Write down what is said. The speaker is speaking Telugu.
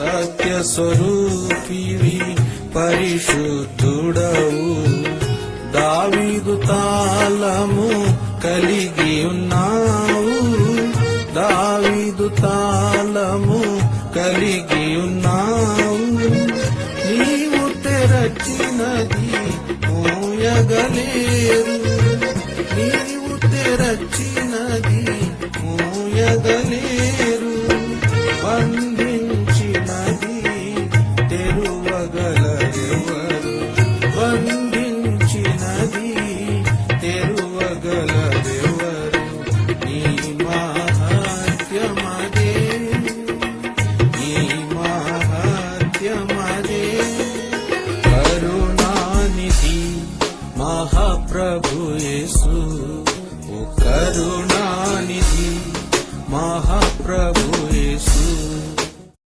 సత్య స్వరూపివి పరిశుద్ధుడవు. దావీదు తాళము కలిగి ఉన్నావు, దావీదు తాళము కలిగి ఉన్నావు. నీవు తెరచినది మోయగలేరు,